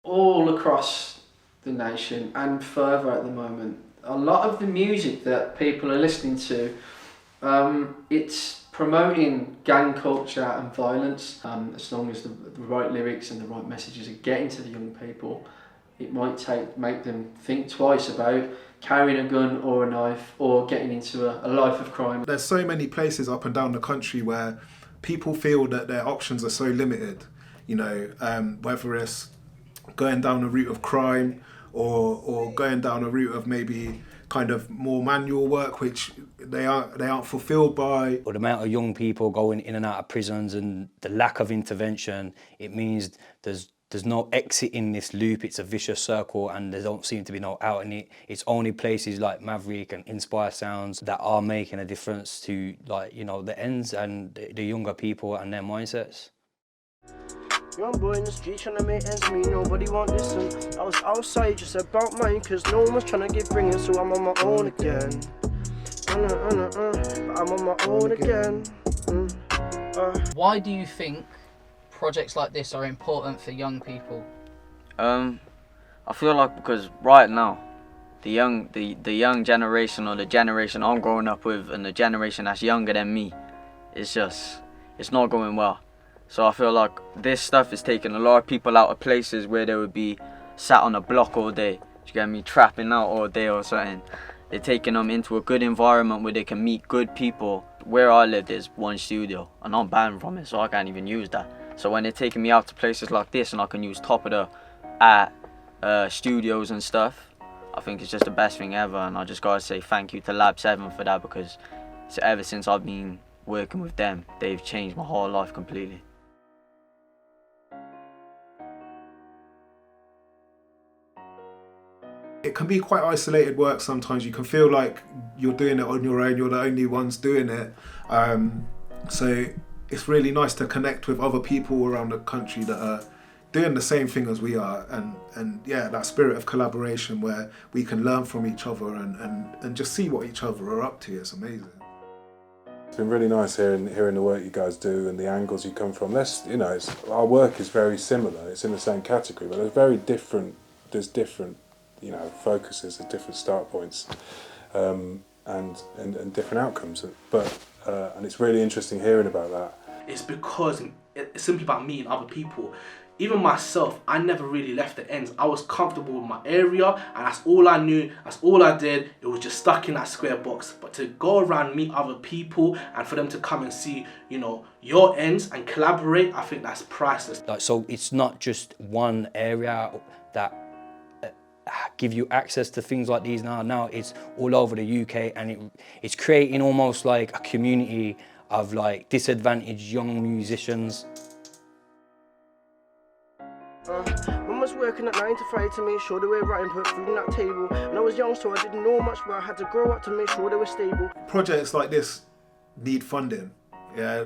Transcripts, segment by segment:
All across the nation and further at the moment, a lot of the music that people are listening to, it's promoting gang culture and violence. As long as the right lyrics and the right messages are getting to the young people, it might make them think twice about carrying a gun or a knife or getting into a life of crime. There's so many places up and down the country where people feel that their options are so limited, whether it's going down a route of crime or going down a route of maybe kind of more manual work, which they aren't fulfilled by. Or the amount of young people going in and out of prisons and the lack of intervention, it means there's no exit in this loop. It's a vicious circle and there don't seem to be no out in it. It's only places like Maverick and Inspire Sounds that are making a difference to the ends and the younger people and their mindsets. Young boy in the street trying to make ends meet, nobody want listen. I was outside just about mine, cause no one was trying to get bringing, so I'm on my own again. But I'm on my own again. Why do you think projects like this are important for young people? I feel like because right now, the young generation, or the generation I'm growing up with, and the generation that's younger than me, it's not going well. So I feel like this stuff is taking a lot of people out of places where they would be sat on a block all day, you get me, trapping out all day or something. They're taking them into a good environment where they can meet good people. Where I live, there's one studio, and I'm banned from it, so I can't even use that. So when they're taking me out to places like this, and I can use top of the studios and stuff, I think it's just the best thing ever. And I just gotta say thank you to Lab 7 for that, because ever since I've been working with them, they've changed my whole life completely. It can be quite isolated work sometimes. You can feel like you're doing it on your own, you're the only ones doing it. So it's really nice to connect with other people around the country that are doing the same thing as we are, and yeah, that spirit of collaboration where we can learn from each other and just see what each other are up to. It's amazing. It's been really nice hearing the work you guys do and the angles you come from. Our work is very similar. It's in the same category, but there's different focuses at different start points, and different outcomes. But and it's really interesting hearing about that. It's because it's simply about meeting other people. Even myself, I never really left the ends. I was comfortable with my area, and that's all I knew, that's all I did. It was just stuck in that square box. But to go around, meet other people, and for them to come and see, your ends and collaborate, I think that's priceless. So it's not just one area that give you access to things like these now. Now it's all over the UK, and it's creating almost like a community of like disadvantaged young musicians. Mum was working at 9 to 5 to make sure they were right and put food on that table. And I was young, so I didn't know much, but I had to grow up to make sure they were stable. Projects like this need funding. Yeah,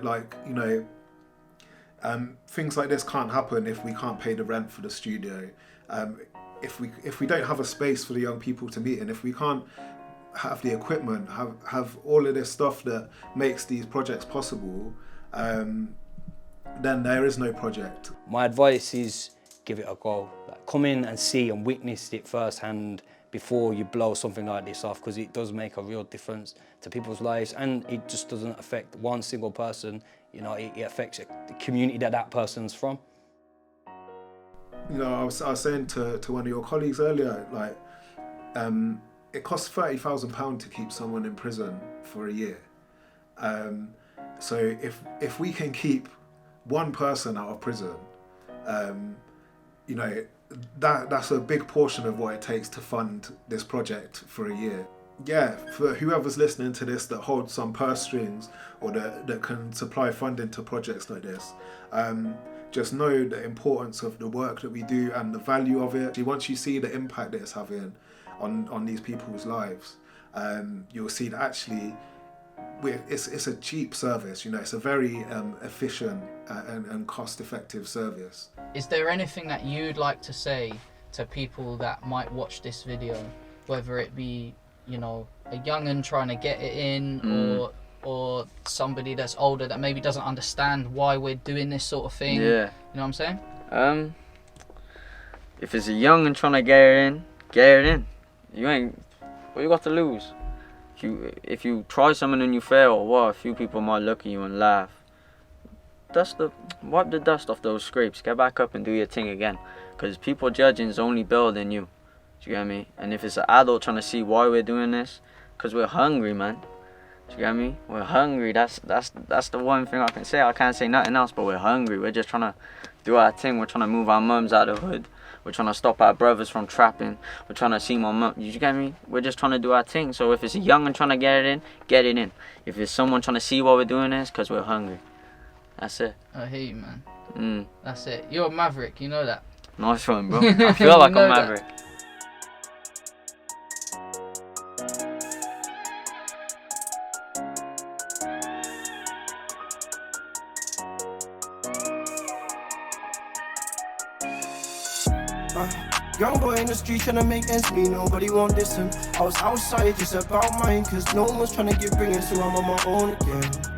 things like this can't happen if we can't pay the rent for the studio. If we don't have a space for the young people to meet in, if we can't have the equipment, have all of this stuff that makes these projects possible, then there is no project. My advice is give it a go. Come in and see and witness it firsthand before you blow something like this off, because it does make a real difference to people's lives, and it just doesn't affect one single person. It affects the community that person's from. I was saying to one of your colleagues earlier, it costs £30,000 to keep someone in prison for a year. So if we can keep one person out of prison, that's a big portion of what it takes to fund this project for a year. Yeah, for whoever's listening to this that holds some purse strings or that can supply funding to projects like this, just know the importance of the work that we do and the value of it. Once you see the impact that it's having on these people's lives, you'll see that actually it's a cheap service. It's a very efficient and cost-effective service. Is there anything that you'd like to say to people that might watch this video, whether it be a young'un trying to get it in, or somebody that's older that maybe doesn't understand why we're doing this sort of thing? Yeah. You know what I'm saying? If it's a young and trying to get it in, get it in. You ain't, what you got to lose? If you try something and you fail, well, a few people might look at you and laugh. Wipe the dust off those scrapes. Get back up and do your thing again. Because people judging is only building you. Do you get me? And if it's an adult trying to see why we're doing this, because we're hungry, man. Do you get me? We're hungry. That's the one thing I can say. I can't say nothing else, but we're hungry. We're just trying to do our thing. We're trying to move our mums out of the hood. We're trying to stop our brothers from trapping. We're trying to see my mum. You get me? We're just trying to do our thing. So if it's a young and trying to get it in, get it in. If it's someone trying to see why we're doing this, because we're hungry. That's it. I hear you, man. That's it. You're a Maverick, you know that. Nice one, bro. I feel like a Maverick. Young boy in the street trying to make ends meet, nobody won't listen. I was outside just about mine, cause no one's trying to get bringing, so I'm on my own again.